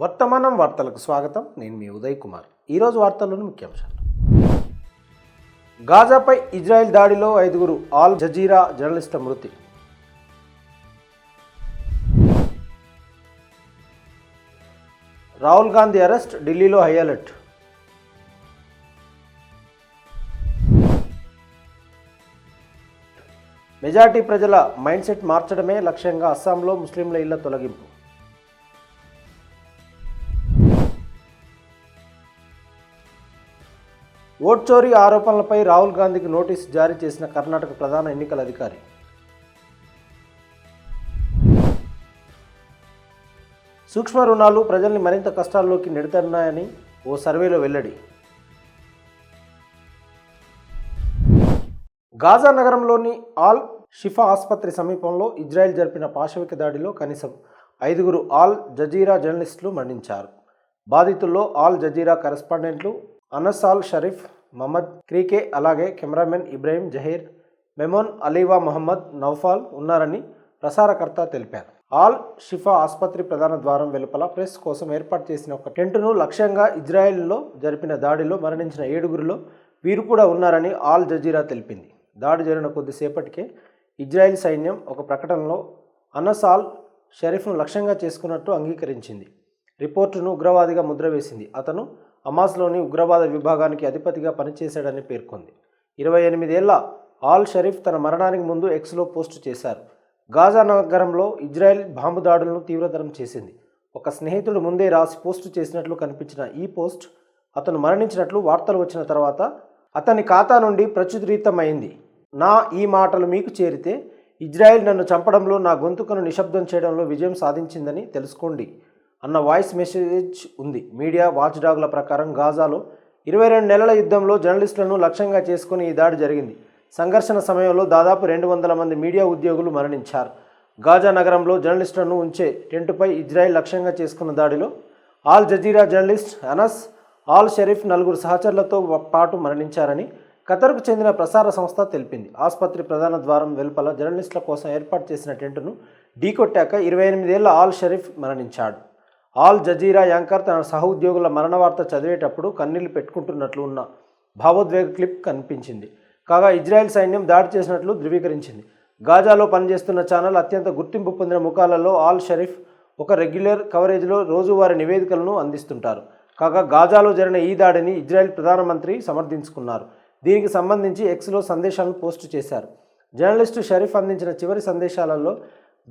వర్తమానం వార్తలకు స్వాగతం. నేను మీ ఉదయ్ కుమార్. ఈరోజు వార్తల్లోని ముఖ్యాంశాలు. గాజాపై ఇజ్రాయెల్ దాడిలో 5 ఆల్ జజీరా జర్నలిస్టుల మృతి. రాహుల్ గాంధీ అరెస్ట్, ఢిల్లీలో హై అలర్ట్. మెజారిటీ ప్రజల మైండ్ సెట్ మార్చడమే లక్ష్యంగా అస్సాంలో ముస్లింల ఇళ్ల తొలగింపు. ఓట్ చోరీ ఆరోపణలపై రాహుల్ గాంధీకి నోటీసు జారీ చేసిన కర్ణాటక ప్రధాన ఎన్నికల అధికారి. సూక్ష్మ రుణాలు ప్రజల్ని మరింత కష్టాల్లోకి నెడుతున్నాయని ఓ సర్వేలో వెల్లడి. గాజా నగరంలోని ఆల్ షిఫా ఆసుపత్రి సమీపంలో ఇజ్రాయెల్ జరిపిన పాశవిక దాడిలో కనీసం 5 ఆల్ జజీరా జర్నలిస్టులు మరణించారు. బాధితుల్లో ఆల్ జజీరా కరెస్పాండెంట్లు అనస్ అల్ షరీఫ్, మహమ్మద్ క్రీకే, అలాగే కెమెరామెన్ ఇబ్రాహిం జహీర్, మెమోన్ అలీవా మొహమ్మద్ నౌఫాల్ ఉన్నారని ప్రసారకర్త తెలిపారు. ఆల్ షిఫా ఆసుపత్రి ప్రధాన ద్వారం వెలుపల ప్రెస్ కోసం ఏర్పాటు చేసిన ఒక టెంటును లక్ష్యంగా ఇజ్రాయెల్లో జరిపిన దాడిలో మరణించిన 7 వీరు కూడా ఉన్నారని ఆల్ జజీరా తెలిపింది. దాడి జరిగిన కొద్దిసేపటికే ఇజ్రాయెల్ సైన్యం ఒక ప్రకటనలో అనస్ అల్ షరీఫ్ను లక్ష్యంగా చేసుకున్నట్టు అంగీకరించింది. రిపోర్టును ఉగ్రవాదిగా ముద్ర వేసింది. అతను హమాస్లోని ఉగ్రవాద విభాగానికి అధిపతిగా పనిచేశాడని పేర్కొంది. 28 ఏళ్ల ఆల్ షరీఫ్ తన మరణానికి ముందు ఎక్స్లో పోస్టు చేశారు. గాజా నగరంలో ఇజ్రాయెల్ బాంబు దాడులను తీవ్రతరం చేసింది. ఒక స్నేహితుడు ముందే రాసి పోస్టు చేసినట్లు కనిపించిన ఈ పోస్ట్ అతను మరణించినట్లు వార్తలు వచ్చిన తర్వాత అతని ఖాతా నుండి ప్రచురితమైంది. ఈ మాటలు మీకు చేరితే ఇజ్రాయెల్ నన్ను చంపడంలో, నా గొంతుకను నిశ్శబ్దం చేయడంలో విజయం సాధించిందని తెలుసుకోండి అన్న వాయిస్ మెసేజ్ ఉంది. మీడియా వాచ్డాగ్ల ప్రకారం గాజాలో 22 నెలల యుద్ధంలో జర్నలిస్టులను లక్ష్యంగా చేసుకుని ఈ దాడి జరిగింది. సంఘర్షణ సమయంలో దాదాపు 200 మంది మీడియా ఉద్యోగులు మరణించారు. గాజా నగరంలో జర్నలిస్టులను ఉంచే టెంటుపై ఇజ్రాయెల్ లక్ష్యంగా చేసుకున్న దాడిలో all Jazeera journalist Anas all Sharif 4 సహచరులతో పాటు మరణించారని ఖతర్కు చెందిన ప్రసార సంస్థ తెలిపింది. ఆసుపత్రి ప్రధాన ద్వారం వెలుపల జర్నలిస్టుల కోసం ఏర్పాటు చేసిన టెంటును ఢీకొట్టాక 28 ఏళ్ల ఆల్ షరీఫ్ మరణించాడు. ఆల్ జజీరా యాంకర్ తన సహోద్యోగుల మరణ వార్త చదివేటప్పుడు కన్నీళ్లు పెట్టుకుంటున్నట్లు ఉన్న భావోద్వేగ క్లిప్ కనిపించింది. కాగా ఇజ్రాయెల్ సైన్యం దాడి చేసినట్లు ధృవీకరించింది. గాజాలో పనిచేస్తున్న ఛానల్ అత్యంత గుర్తింపు పొందిన ముఖాలలో ఆల్ షరీఫ్ ఒక రెగ్యులర్ కవరేజ్లో రోజువారీ నివేదికలను అందిస్తుంటారు. కాగా గాజాలో జరిగిన ఈ దాడిని ఇజ్రాయెల్ ప్రధానమంత్రి సమర్థించుకున్నారు. దీనికి సంబంధించి ఎక్స్లో సందేశాలను పోస్టు చేశారు. జర్నలిస్టు షరీఫ్ అందించిన చివరి సందేశాలలో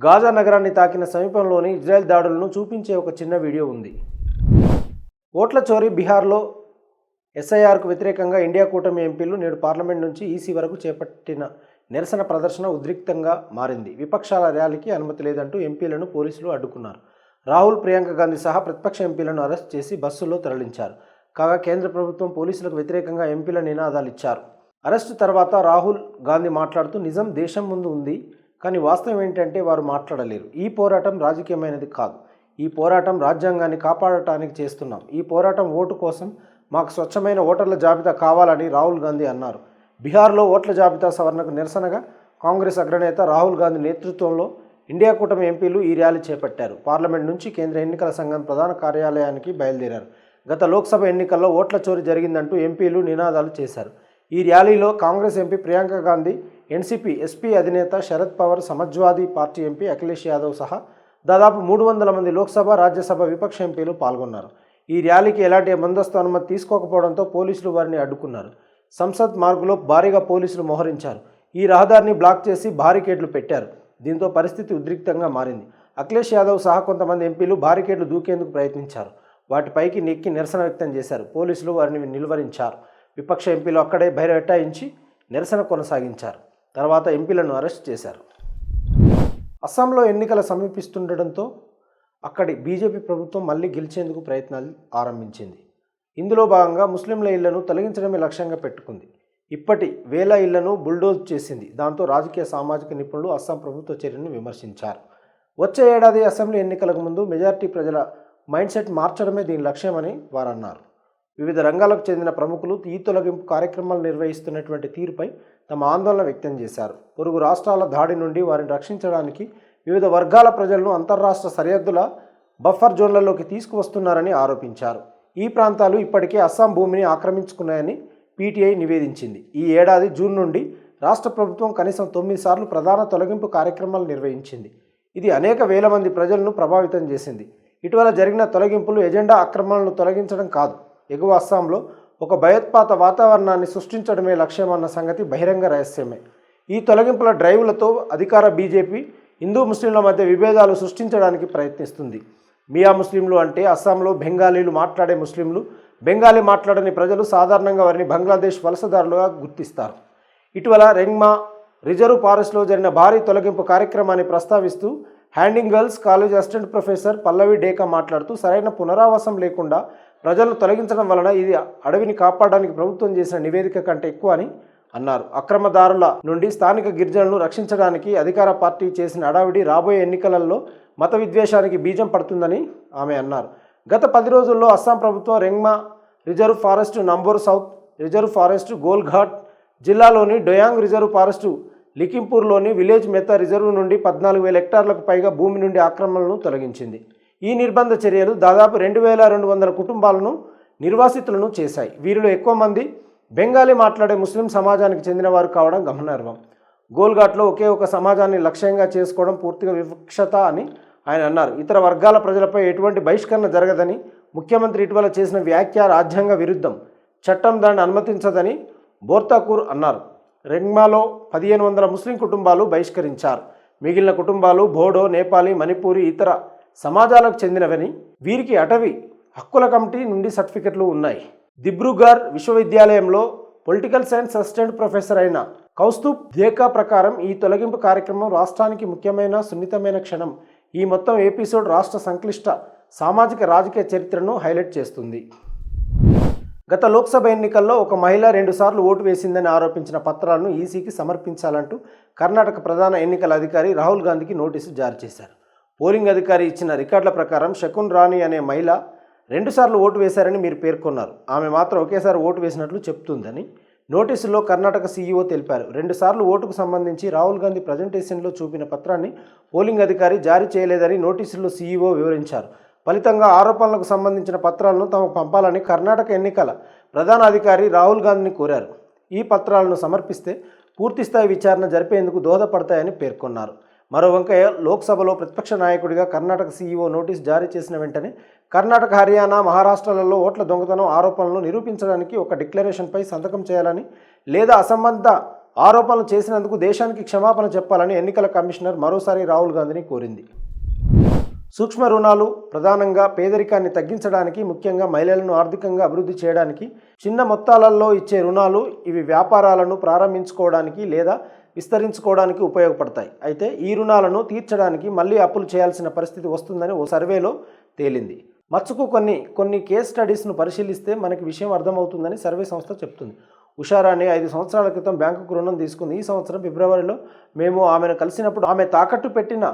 గాజా నగరాన్ని తాకిన సమీపంలోని ఇజ్రాయెల్ దాడులను చూపించే ఒక చిన్న వీడియో ఉంది. ఓట్ల చోరీ. బీహార్లో ఎస్ఐఆర్కు వ్యతిరేకంగా ఇండియా కూటమి ఎంపీలు నేడు పార్లమెంట్ నుంచి ఈసీ వరకు చేపట్టిన నిరసన ప్రదర్శన ఉద్రిక్తంగా మారింది. విపక్షాల ర్యాలీకి అనుమతి లేదంటూ ఎంపీలను పోలీసులు అడ్డుకున్నారు. రాహుల్, ప్రియాంక గాంధీ సహా ప్రతిపక్ష ఎంపీలను అరెస్ట్ చేసి బస్సుల్లో తరలించారు. కాగా కేంద్ర ప్రభుత్వం పోలీసులకు వ్యతిరేకంగా ఎంపీల నినాదాలు ఇచ్చారు. అరెస్టు తర్వాత రాహుల్ గాంధీ మాట్లాడుతూ, నిజం దేశం ముందు ఉంది, కానీ వాస్తవం ఏంటంటే వారు మాట్లాడలేరు. ఈ పోరాటం రాజకీయమైనది కాదు. ఈ పోరాటం రాజ్యాంగాన్ని కాపాడటానికి చేస్తున్నాం. ఈ పోరాటం ఓటు కోసం. మాకు స్వచ్ఛమైన ఓటర్ల జాబితా కావాలని రాహుల్ గాంధీ అన్నారు. బీహార్లో ఓట్ల జాబితా సవరణకు నిరసనగా కాంగ్రెస్ అగ్రనేత రాహుల్ గాంధీ నేతృత్వంలో ఇండియా కూటమి ఎంపీలు ఈ ర్యాలీ చేపట్టారు. పార్లమెంట్ నుంచి కేంద్ర ఎన్నికల సంఘం ప్రధాన కార్యాలయానికి బయలుదేరారు. గత లోక్సభ ఎన్నికల్లో ఓట్ల చోరీ జరిగిందంటూ ఎంపీలు నినాదాలు చేశారు. ఈ ర్యాలీలో Congress MP Priyanka Gandhi, NCP SP అధినేత శరద్ పవార్, సమాజ్వాదీ పార్టీ ఎంపీ అఖిలేష్ యాదవ్ సహా దాదాపు 300 మంది లోక్సభ, రాజ్యసభ విపక్ష ఎంపీలు పాల్గొన్నారు. ఈ ర్యాలీకి ఎలాంటి ముందస్తు అనుమతి తీసుకోకపోవడంతో పోలీసులు వారిని అడ్డుకున్నారు. సంసద్ మార్గులో భారీగా పోలీసులు మోహరించారు. ఈ రహదారిని బ్లాక్ చేసి బారికేడ్లు పెట్టారు. దీంతో పరిస్థితి ఉద్రిక్తంగా మారింది. అఖిలేష్ యాదవ్ సహా కొంతమంది ఎంపీలు బారికేడ్లు దూకేందుకు ప్రయత్నించారు. వాటిపైకి నెక్కి నిరసన వ్యక్తం చేశారు. పోలీసులు వారిని నిలువరించారు. విపక్ష ఎంపీలు అక్కడే బైఠాయించి నిరసన కొనసాగించారు. తర్వాత ఎంపీలను అరెస్ట్ చేశారు. అస్సాంలో ఎన్నికలు సమీపిస్తుండటంతో అక్కడి బీజేపీ ప్రభుత్వం మళ్లీ గెలిచేందుకు ప్రయత్నాలు ఆరంభించింది. ఇందులో భాగంగా ముస్లింల ఇళ్లను తొలగించడమే లక్ష్యంగా పెట్టుకుంది. ఇప్పటి వేల ఇళ్లను బుల్డోజ్ చేసింది. దాంతో రాజకీయ, సామాజిక నిపుణులు అస్సాం ప్రభుత్వ చర్యను విమర్శించారు. వచ్చే ఏడాది అసెంబ్లీ ఎన్నికలకు ముందు మెజారిటీ ప్రజల మైండ్ సెట్ మార్చడమే దీని లక్ష్యమని వారు అన్నారు. వివిధ రంగాలకు చెందిన ప్రముఖులు ఈ తొలగింపు కార్యక్రమాలు నిర్వహిస్తున్నటువంటి తీరుపై తమ ఆందోళన వ్యక్తం చేశారు. పొరుగు రాష్ట్రాల దాడి నుండి వారిని రక్షించడానికి వివిధ వర్గాల ప్రజలను అంతర్రాష్ట్ర సరిహద్దుల బఫర్ జోన్లలోకి తీసుకువస్తున్నారని ఆరోపించారు. ఈ ప్రాంతాలు ఇప్పటికే అస్సాం భూమిని ఆక్రమించుకున్నాయని పీటీఐ నివేదించింది. ఈ ఏడాది జూన్ నుండి రాష్ట్ర ప్రభుత్వం కనీసం 9 సార్లు ప్రధాన తొలగింపు కార్యక్రమాలు నిర్వహించింది. ఇది అనేక వేల మంది ప్రజలను ప్రభావితం చేసింది. ఇటీవల జరిగిన తొలగింపులు ఎజెండా అక్రమాలను తొలగించడం కాదు, ఎగువ అస్సాంలో ఒక భయోత్పాత వాతావరణాన్ని సృష్టించడమే లక్ష్యమన్న సంగతి బహిరంగ రహస్యమే. ఈ తొలగింపుల డ్రైవులతో అధికార బీజేపీ హిందూ ముస్లింల మధ్య విభేదాలు సృష్టించడానికి ప్రయత్నిస్తుంది. మియా ముస్లింలు అంటే అస్సాంలో బెంగాలీలు మాట్లాడే ముస్లింలు, బెంగాలీ మాట్లాడని ప్రజలు సాధారణంగా వారిని బంగ్లాదేశ్ వలసదారులుగా గుర్తిస్తారు. ఇటీవల రెంగ్మా రిజర్వ్ ఫారెస్ట్లో జరిగిన భారీ తొలగింపు కార్యక్రమాన్ని ప్రస్తావిస్తూ Handique girls college assistant professor Pallavi Deka మాట్లాడుతూ సరైన పునరావాసం లేకుండా ప్రజలను తొలగించడం వలన ఇది అడవిని కాపాడడానికి ప్రభుత్వం చేసిన నివేదిక కంటే ఎక్కువ అని అన్నారు. అక్రమదారుల నుండి స్థానిక గిరిజనులను రక్షించడానికి అధికార పార్టీ చేసిన హడావిడి రాబోయే ఎన్నికలలో మత విద్వేషానికి బీజం పడుతుందని ఆమె అన్నారు. గత 10 రోజుల్లో అస్సాం ప్రభుత్వం Rengma reserve forest, Nambor south reserve forest, Golaghat జిల్లాలోని డొయాంగ్ రిజర్వ్ ఫారెస్టు, లిఖింపూర్లోని విలేజ్ మెతా రిజర్వ్ నుండి 14,000 హెక్టార్లకు పైగా భూమి నుండి ఆక్రమణలను తొలగించింది. ఈ నిర్బంధ చర్యలు దాదాపు 2,200 కుటుంబాలను నిర్వాసితులను చేశాయి. వీరిలో ఎక్కువ మంది బెంగాలీ మాట్లాడే ముస్లిం సమాజానికి చెందిన వారు కావడం గమనార్హం. గోల్ఘాట్లో ఒకే ఒక సమాజాన్ని లక్ష్యంగా చేసుకోవడం పూర్తిగా వివక్షత అని ఆయన అన్నారు. ఇతర వర్గాల ప్రజలపై ఎటువంటి బహిష్కరణ జరగదని, ముఖ్యమంత్రి ఇటీవల చేసిన వ్యాఖ్య రాజ్యాంగ విరుద్ధం, చట్టం దాన్ని అనుమతించదని బోర్తాకూర్ అన్నారు. రెంగ్మాలో 1,500 ముస్లిం కుటుంబాలు బహిష్కరించారు. మిగిలిన కుటుంబాలు బోడో, నేపాలీ, మణిపూరి ఇతర సమాజాలకు చెందినవని, వీరికి అటవీ హక్కుల కమిటీ నుండి సర్టిఫికెట్లు ఉన్నాయి. దిబ్రూగర్ విశ్వవిద్యాలయంలో పొలిటికల్ సైన్స్ అసిస్టెంట్ ప్రొఫెసర్ అయిన కౌస్తుబ్ దేకా ప్రకారం ఈ తొలగింపు కార్యక్రమం రాష్ట్రానికి ముఖ్యమైన సున్నితమైన క్షణం. ఈ మొత్తం ఎపిసోడ్ రాష్ట్ర సంక్లిష్ట సామాజిక రాజకీయ చరిత్రను హైలైట్ చేస్తుంది. గత లోక్సభ ఎన్నికల్లో ఒక మహిళ 2 సార్లు ఓటు వేసిందని ఆరోపించిన పత్రాలను ఈసీకి సమర్పించాలంటూ కర్ణాటక ప్రధాన ఎన్నికల అధికారి రాహుల్ గాంధీకి నోటీసు జారీ చేశారు. పోలింగ్ అధికారి ఇచ్చిన రికార్డుల ప్రకారం శకున్ రాణి అనే మహిళ 2 సార్లు ఓటు వేశారని మీరు పేర్కొన్నారు. ఆమె మాత్రం ఒకేసారి ఓటు వేసినట్లు చెప్తుందని నోటీసులో కర్ణాటక సీఈఓ తెలిపారు. 2 సార్లు ఓటుకు సంబంధించి రాహుల్ గాంధీ ప్రజెంటేషన్లో చూపిన పత్రాన్ని పోలింగ్ అధికారి జారీ చేయలేదని నోటీసులో సీఈఓ వివరించారు. ఫలితంగా ఆరోపణలకు సంబంధించిన పత్రాలను తమకు పంపాలని కర్ణాటక ఎన్నికల ప్రధాన అధికారి రాహుల్ గాంధీని కోరారు. ఈ పత్రాలను సమర్పిస్తే పూర్తిస్థాయి విచారణ జరిపేందుకు దోహదపడతాయని పేర్కొన్నారు. మరోవంక లోక్సభలో ప్రతిపక్ష నాయకుడిగా కర్ణాటక సీఈఓ నోటీసు జారీ చేసిన వెంటనే కర్ణాటక, హర్యానా, మహారాష్ట్రలలో ఓట్ల దొంగతనం ఆరోపణలను నిరూపించడానికి ఒక డిక్లరేషన్పై సంతకం చేయాలని, లేదా అసంబద్ధ ఆరోపణలు చేసినందుకు దేశానికి క్షమాపణ చెప్పాలని ఎన్నికల కమిషనర్ మరోసారి రాహుల్ గాంధీని కోరింది. సూక్ష్మ రుణాలు ప్రధానంగా పేదరికాన్ని తగ్గించడానికి, ముఖ్యంగా మహిళలను ఆర్థికంగా అభివృద్ధి చేయడానికి చిన్న మొత్తాలలో ఇచ్చే రుణాలు. ఇవి వ్యాపారాలను ప్రారంభించుకోవడానికి లేదా విస్తరించుకోవడానికి ఉపయోగపడతాయి. అయితే ఈ రుణాలను తీర్చడానికి మళ్ళీ అప్పులు చేయాల్సిన పరిస్థితి వస్తుందని ఓ సర్వేలో తేలింది. మచ్చుకు కొన్ని కేస్ స్టడీస్ను పరిశీలిస్తే మనకి విషయం అర్థమవుతుందని సర్వే సంస్థ చెప్తుంది. ఉషారాణి 5 సంవత్సరాల క్రితం బ్యాంకుకు రుణం తీసుకుంది. ఈ సంవత్సరం ఫిబ్రవరిలో మేము ఆమెను కలిసినప్పుడు ఆమె తాకట్టు పెట్టిన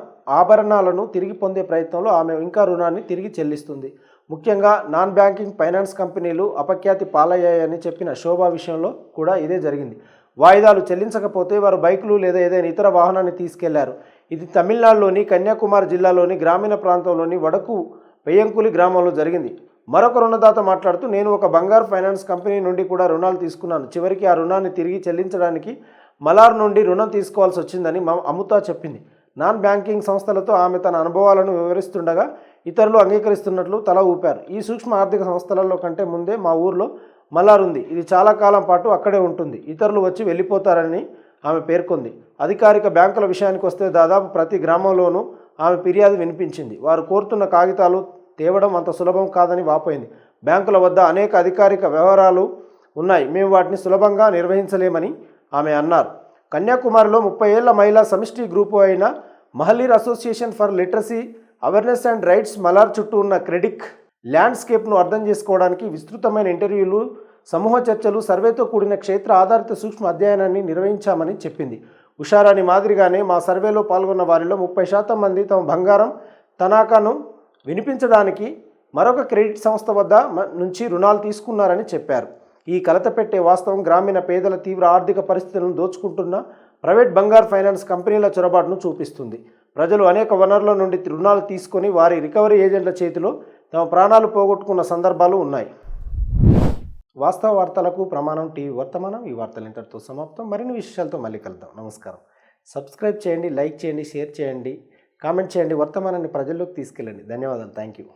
ఆభరణాలను తిరిగి పొందే ప్రయత్నంలో ఆమె ఇంకా రుణాన్ని తిరిగి చెల్లిస్తుంది. ముఖ్యంగా నాన్ బ్యాంకింగ్ ఫైనాన్స్ కంపెనీలు అపఖ్యాతి పాలయ్యాయని చెప్పిన శోభా విషయంలో కూడా ఇదే జరిగింది. వాయిదాలు చెల్లించకపోతే వారు బైకులు లేదా ఏదైనా ఇతర వాహనాన్ని తీసుకెళ్లారు. ఇది తమిళనాడులోని కన్యాకుమారి జిల్లాలోని గ్రామీణ ప్రాంతంలోని వడకు పెయ్యంకులి గ్రామంలో జరిగింది. మరొక రుణదాత మాట్లాడుతూ, నేను ఒక బంగారు ఫైనాన్స్ కంపెనీ నుండి కూడా రుణాలు తీసుకున్నాను. చివరికి ఆ రుణాన్ని తిరిగి చెల్లించడానికి మలార్ నుండి రుణం తీసుకోవాల్సి వచ్చిందని అముతా చెప్పింది. నాన్ బ్యాంకింగ్ సంస్థలతో ఆమె తన అనుభవాలను వివరిస్తుండగా ఇతరులు అంగీకరిస్తున్నట్లు తల ఊపారు. ఈ సూక్ష్మ ఆర్థిక సంస్థలలో కంటే ముందే మా ఊర్లో మలార్ ఉంది. ఇది చాలా కాలం పాటు అక్కడే ఉంటుంది. ఇతరులు వచ్చి వెళ్ళిపోతారని ఆమె పేర్కొంది. అధికారిక బ్యాంకుల విషయానికి వస్తే దాదాపు ప్రతి గ్రామంలోనూ ఆమె ఫిర్యాదు వినిపించింది. వారు కోరుతున్న కాగితాలు తేవడం అంత సులభం కాదని వాపోయింది. బ్యాంకుల వద్ద అనేక అధికారిక వ్యవహారాలు ఉన్నాయి, మేము వాటిని సులభంగా నిర్వహించలేమని ఆమె అన్నారు. కన్యాకుమారిలో 30 ఏళ్ల మహిళా సమిష్టి గ్రూపు అయిన Mahalir association for literacy awareness and rights Malar చుట్టూ ఉన్న క్రెడిట్ ల్యాండ్స్కేప్ను అర్థం చేసుకోవడానికి విస్తృతమైన ఇంటర్వ్యూలు, సమూహ చర్చలు, సర్వేతో కూడిన క్షేత్ర ఆధారిత సూక్ష్మ అధ్యయనాన్ని నిర్వహించామని చెప్పింది. ఉషారాణి మాదిరిగానే మా సర్వేలో పాల్గొన్న వారిలో 30% మంది తమ బంగారం తనఖాను వినిపించడానికి మరొక క్రెడిట్ సంస్థ వద్ద నుంచి రుణాలు తీసుకున్నారని చెప్పారు. ఈ కలత పెట్టే వాస్తవం గ్రామీణ పేదల తీవ్ర ఆర్థిక పరిస్థితులను దోచుకుంటున్న ప్రైవేట్ బంగారు ఫైనాన్స్ కంపెనీల చొరబాటును చూపిస్తుంది. ప్రజలు అనేక వనరుల నుండి రుణాలు తీసుకొని వారి రికవరీ ఏజెంట్ల చేతిలో తమ ప్రాణాలు పోగొట్టుకున్న సందర్భాలు ఉన్నాయి. వాస్తవ వార్తలకు ప్రమాణం టీవీ వర్తమానం. ఈ వార్తలు ఇంతటితో సమాప్తం. మరిన్ని విషయాలతో మళ్ళీ కలుద్దాం. నమస్కారం. సబ్స్క్రైబ్ చేయండి, లైక్ చేయండి, షేర్ చేయండి, కామెంట్ చేయండి. వర్తమానాన్ని ప్రజల్లోకి తీసుకెళ్ళండి. ధన్యవాదాలు. Thank you.